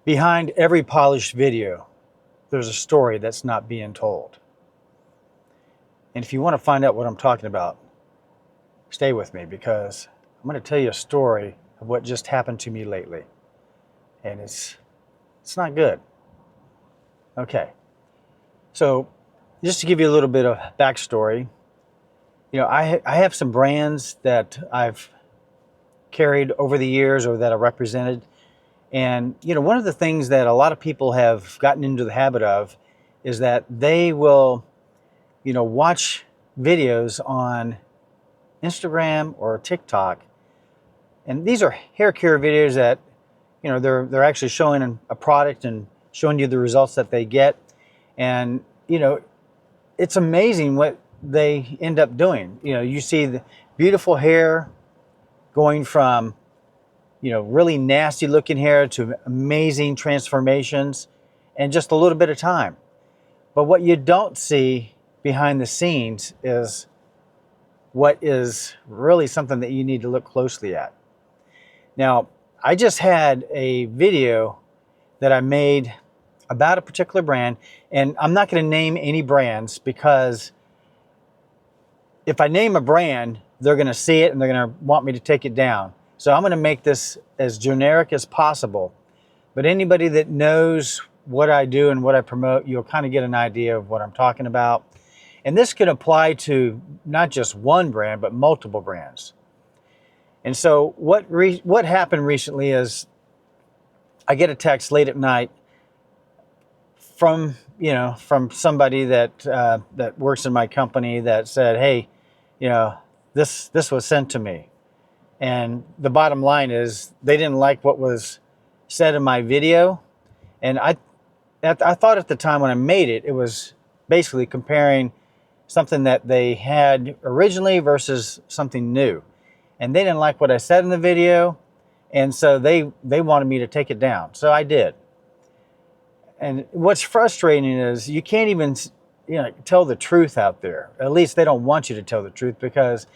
Behind every polished video, there's a story that's not being told. And if you want to find out what I'm talking about, stay with me because I'm going to tell you a story of what just happened to me lately. And it's not good. Okay. So just to give you a little bit of backstory, I have some brands that I've carried over the years or that I represented. And, one of the things that a lot of people have gotten into the habit of is that they will, watch videos on Instagram or TikTok. And these are hair care videos that, they're actually showing a product and showing you the results that they get. And, it's amazing what they end up doing. You see the beautiful hair going from, really nasty looking hair to amazing transformations in just a little bit of time. But what you don't see behind the scenes is what is really something that you need to look closely at. Now, I just had a video that I made about a particular brand, and I'm not going to name any brands because if I name a brand, they're going to see it and they're going to want me to take it down. So I'm going to make this as generic as possible. But anybody that knows what I do and what I promote, you'll kind of get an idea of what I'm talking about. And this could apply to not just one brand, but multiple brands. And so what happened recently is I get a text late at night from somebody that works in my company that said, hey, this was sent to me. And the bottom line is they didn't like what was said in my video. And I thought at the time when I made it, it was basically comparing something that they had originally versus something new. And they didn't like what I said in the video. And so they wanted me to take it down. So I did. And what's frustrating is you can't even tell the truth out there. At least they don't want you to tell the truth because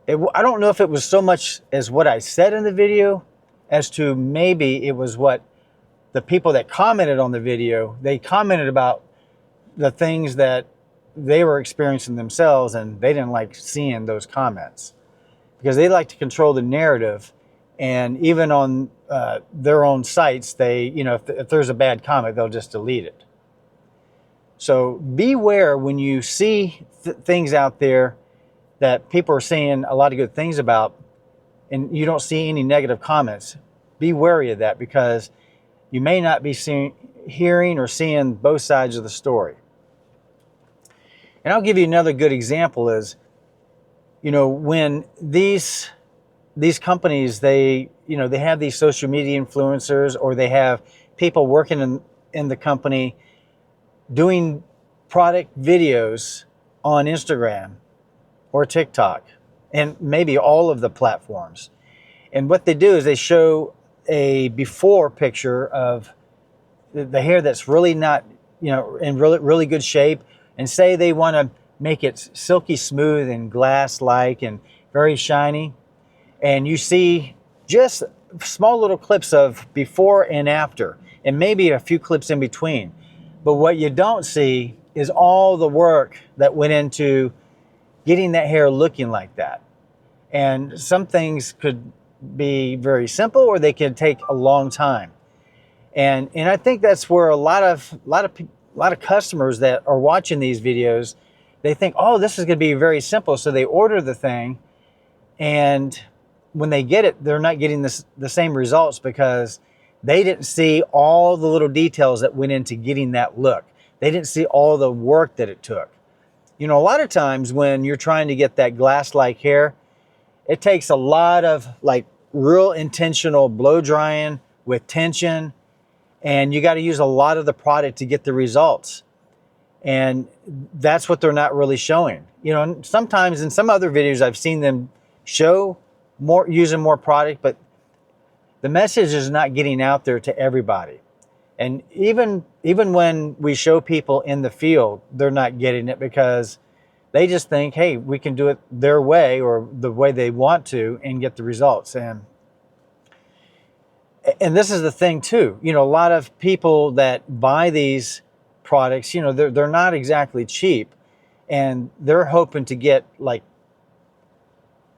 I don't know if it was so much as what I said in the video as to maybe it was what the people that commented on the video, they commented about the things that they were experiencing themselves and they didn't like seeing those comments because they like to control the narrative. And even on their own sites, they, if there's a bad comment, they'll just delete it. So beware when you see things out there that people are saying a lot of good things about and you don't see any negative comments. Be wary of that because you may not be hearing or seeing both sides of the story. And I'll give you another good example is, when these companies, they have these social media influencers or they have people working in the company doing product videos on Instagram or TikTok and maybe all of the platforms. And what they do is they show a before picture of the hair that's really not, in really, really good shape and say they want to make it silky smooth and glass-like and very shiny. And you see just small little clips of before and after, and maybe a few clips in between. But what you don't see is all the work that went into getting that hair looking like that. And some things could be very simple or they can take a long time. And I think that's where a lot of customers that are watching these videos, they think, oh, this is going to be very simple. So they order the thing, and when they get it, they're not getting the same results because they didn't see all the little details that went into getting that look. They didn't see all the work that it took. A lot of times when you're trying to get that glass-like hair, it takes a lot of real intentional blow drying with tension, and you got to use a lot of the product to get the results. And that's what they're not really showing. Sometimes in some other videos I've seen them show more, using more product, but the message is not getting out there to everybody. And even when we show people in the field, they're not getting it because they just think, hey, we can do it their way or the way they want to and get the results. And And this is the thing too, a lot of people that buy these products, they're not exactly cheap, and they're hoping to get like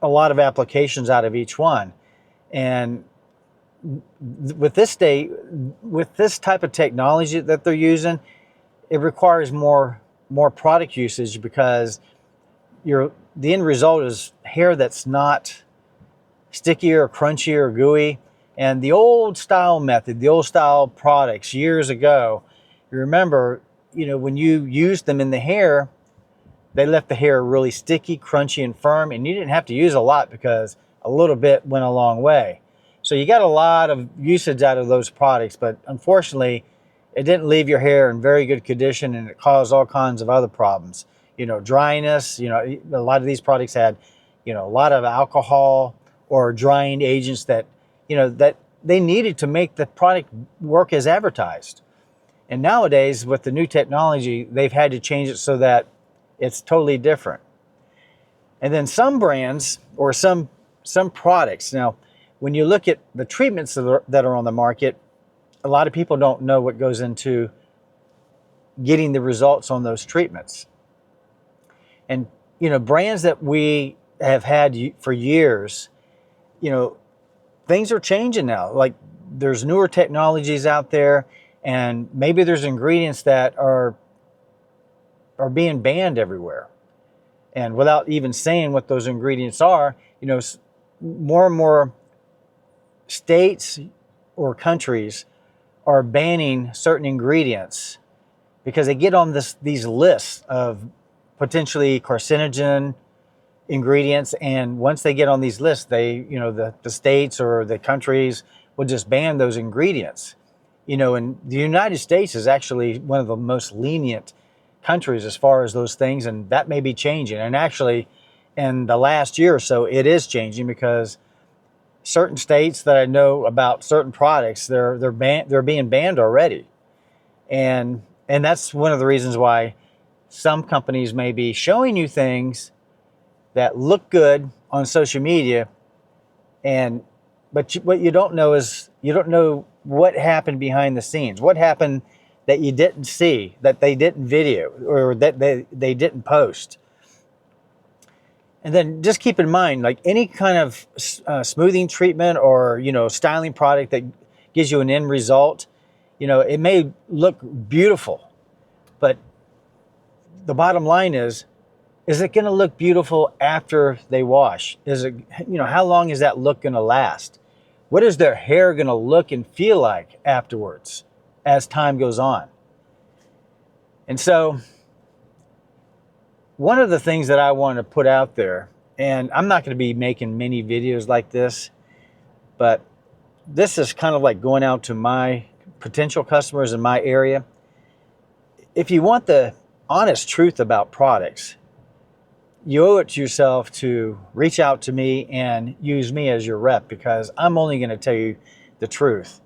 a lot of applications out of each one. And with this type of technology that they're using, it requires more product usage, because the end result is hair that's not sticky or crunchy or gooey. And the old style method, the old style products years ago, you remember, when you used them in the hair, they left the hair really sticky, crunchy, and firm, and you didn't have to use a lot because a little bit went a long way. So you got a lot of usage out of those products, but unfortunately, it didn't leave your hair in very good condition, and it caused all kinds of other problems. Dryness, a lot of these products had, a lot of alcohol or drying agents that, that they needed to make the product work as advertised. And nowadays, with the new technology, they've had to change it so that it's totally different. And then some brands or some products. Now, when you look at the treatments that are on the market, a lot of people don't know what goes into getting the results on those treatments. And, brands that we have had for years, things are changing now. Like, there's newer technologies out there, and maybe there's ingredients that are being banned everywhere. And without even saying what those ingredients are, more and more states or countries are banning certain ingredients because they get on these lists of potentially carcinogen ingredients. And once they get on these lists, the states or the countries will just ban those ingredients. And the United States is actually one of the most lenient countries as far as those things, and that may be changing. And actually, in the last year or so, it is changing, because certain states that I know about certain products, they're being banned already. And that's one of the reasons why some companies may be showing you things that look good on social media, but what you don't know is, you don't know what happened behind the scenes, what happened that you didn't see, that they didn't video, or that they didn't post. And then just keep in mind, like any kind of smoothing treatment or, styling product that gives you an end result, it may look beautiful, but the bottom line is it going to look beautiful after they wash? Is it, how long is that look going to last? What is their hair going to look and feel like afterwards as time goes on? And so one of the things that I want to put out there, and I'm not going to be making many videos like this, but this is kind of like going out to my potential customers in my area. If you want the honest truth about products, you owe it to yourself to reach out to me and use me as your rep, because I'm only going to tell you the truth.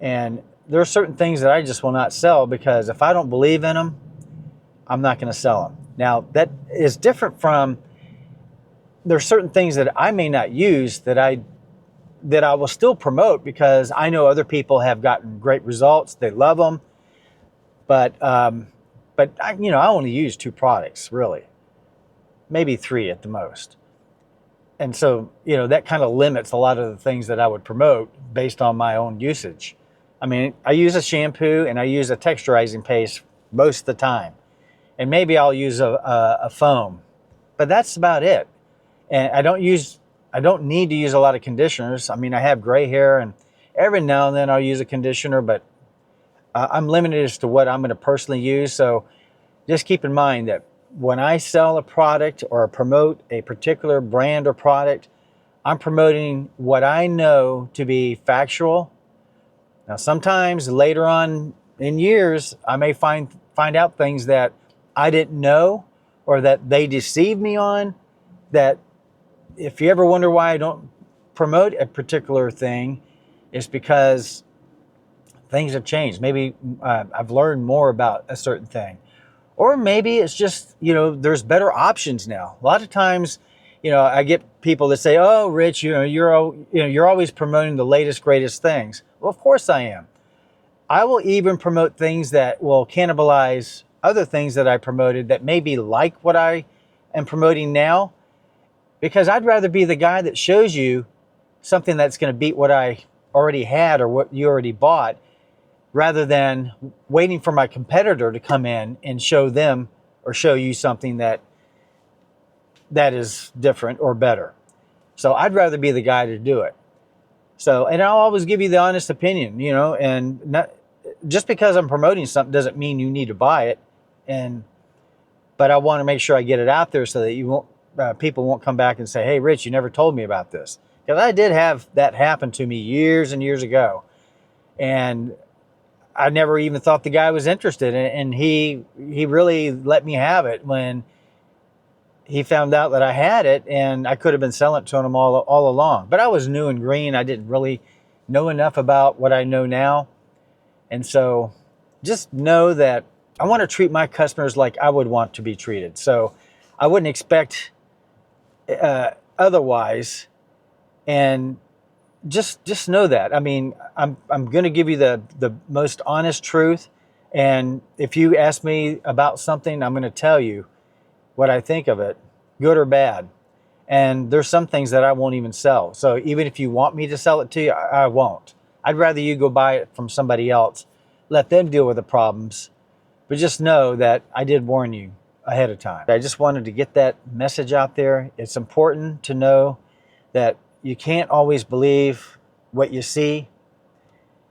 And there are certain things that I just will not sell, because if I don't believe in them, I'm not going to sell them. Now, that is different from, there's certain things that I may not use that I will still promote, because I know other people have gotten great results. They love them. But I only use 2 products, really. Maybe 3 at the most. And so, that kind of limits a lot of the things that I would promote based on my own usage. I mean, I use a shampoo and I use a texturizing paste most of the time. And maybe I'll use a foam, but that's about it. And I don't need to use a lot of conditioners. I mean, I have gray hair, and every now and then I'll use a conditioner, but I'm limited as to what I'm going to personally use. So just keep in mind that when I sell a product or promote a particular brand or product, I'm promoting what I know to be factual. Now, sometimes later on in years, I may find out things that I didn't know, or that they deceived me on, that if you ever wonder why I don't promote a particular thing, it's because things have changed. Maybe I've learned more about a certain thing. Or maybe it's just, there's better options now. A lot of times, you know, I get people that say, "Oh, Rich, you're always promoting the latest, greatest things." Well, of course I am. I will even promote things that will cannibalize other things that I promoted that may be like what I am promoting now, because I'd rather be the guy that shows you something that's going to beat what I already had or what you already bought, rather than waiting for my competitor to come in and show them or show you something that is different or better. So I'd rather be the guy to do it. So, and I'll always give you the honest opinion, you know, and not just because I'm promoting something doesn't mean you need to buy it. But I want to make sure I get it out there so that you won't, people won't come back and say, "Hey, Rich, you never told me about this." Because I did have that happen to me years and years ago. And I never even thought the guy was interested. And he really let me have it when he found out that I had it, and I could have been selling it to him all along. But I was new and green. I didn't really know enough about what I know now. And so just know that I want to treat my customers like I would want to be treated. So I wouldn't expect otherwise. And just know that. I mean, I'm going to give you the most honest truth. And if you ask me about something, I'm going to tell you what I think of it, good or bad. And there's some things that I won't even sell. So even if you want me to sell it to you, I won't. I'd rather you go buy it from somebody else, let them deal with the problems. But just know that I did warn you ahead of time. I just wanted to get that message out there. It's important to know that you can't always believe what you see,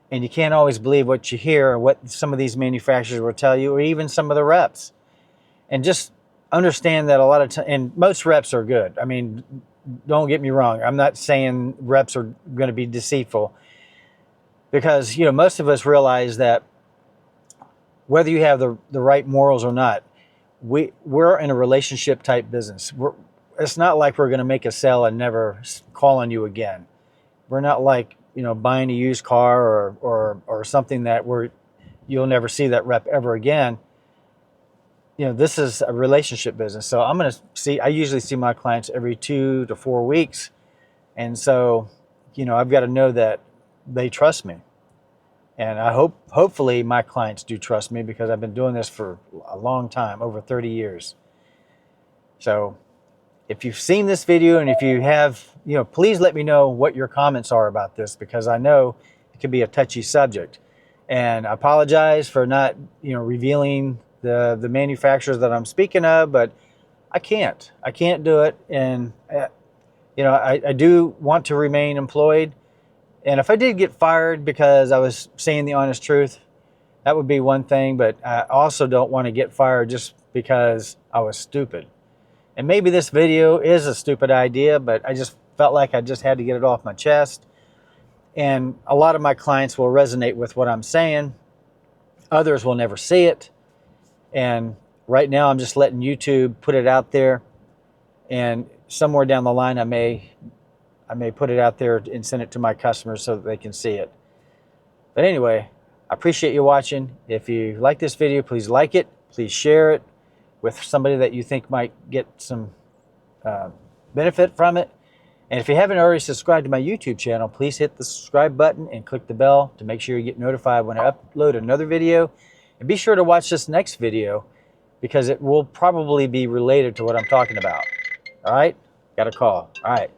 and you can't always believe what you hear or what some of these manufacturers will tell you, or even some of the reps. And just understand that a lot of times, and most reps are good. I mean, don't get me wrong. I'm not saying reps are going to be deceitful, because, you know, most of us realize that whether you have the right morals or not, we're in a relationship type business. It's not like we're going to make a sale and never call on you again. We're not like, you know, buying a used car or something that you'll never see that rep ever again. You know, this is a relationship business. So I usually see my clients every 2 to 4 weeks. And so, you know, I've got to know that they trust me. And hopefully my clients do trust me, because I've been doing this for a long time, over 30 years. So if you've seen this video, and if you have, you know, please let me know what your comments are about this, because I know it can be a touchy subject. And I apologize for not, you know, revealing the manufacturers that I'm speaking of, but I can't do it. And, you know, I do want to remain employed. And if I did get fired because I was saying the honest truth, that would be one thing. But I also don't want to get fired just because I was stupid. And maybe this video is a stupid idea, but I just felt like I just had to get it off my chest. And a lot of my clients will resonate with what I'm saying. Others will never see it. And right now I'm just letting YouTube put it out there. And somewhere down the line, I may put it out there and send it to my customers so that they can see it. But anyway, I appreciate you watching. If you like this video, please like it. Please share it with somebody that you think might get some benefit from it. And if you haven't already subscribed to my YouTube channel, please hit the subscribe button and click the bell to make sure you get notified when I upload another video. And be sure to watch this next video, because it will probably be related to what I'm talking about. All right? Got a call. All right.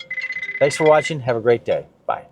Thanks for watching. Have a great day. Bye.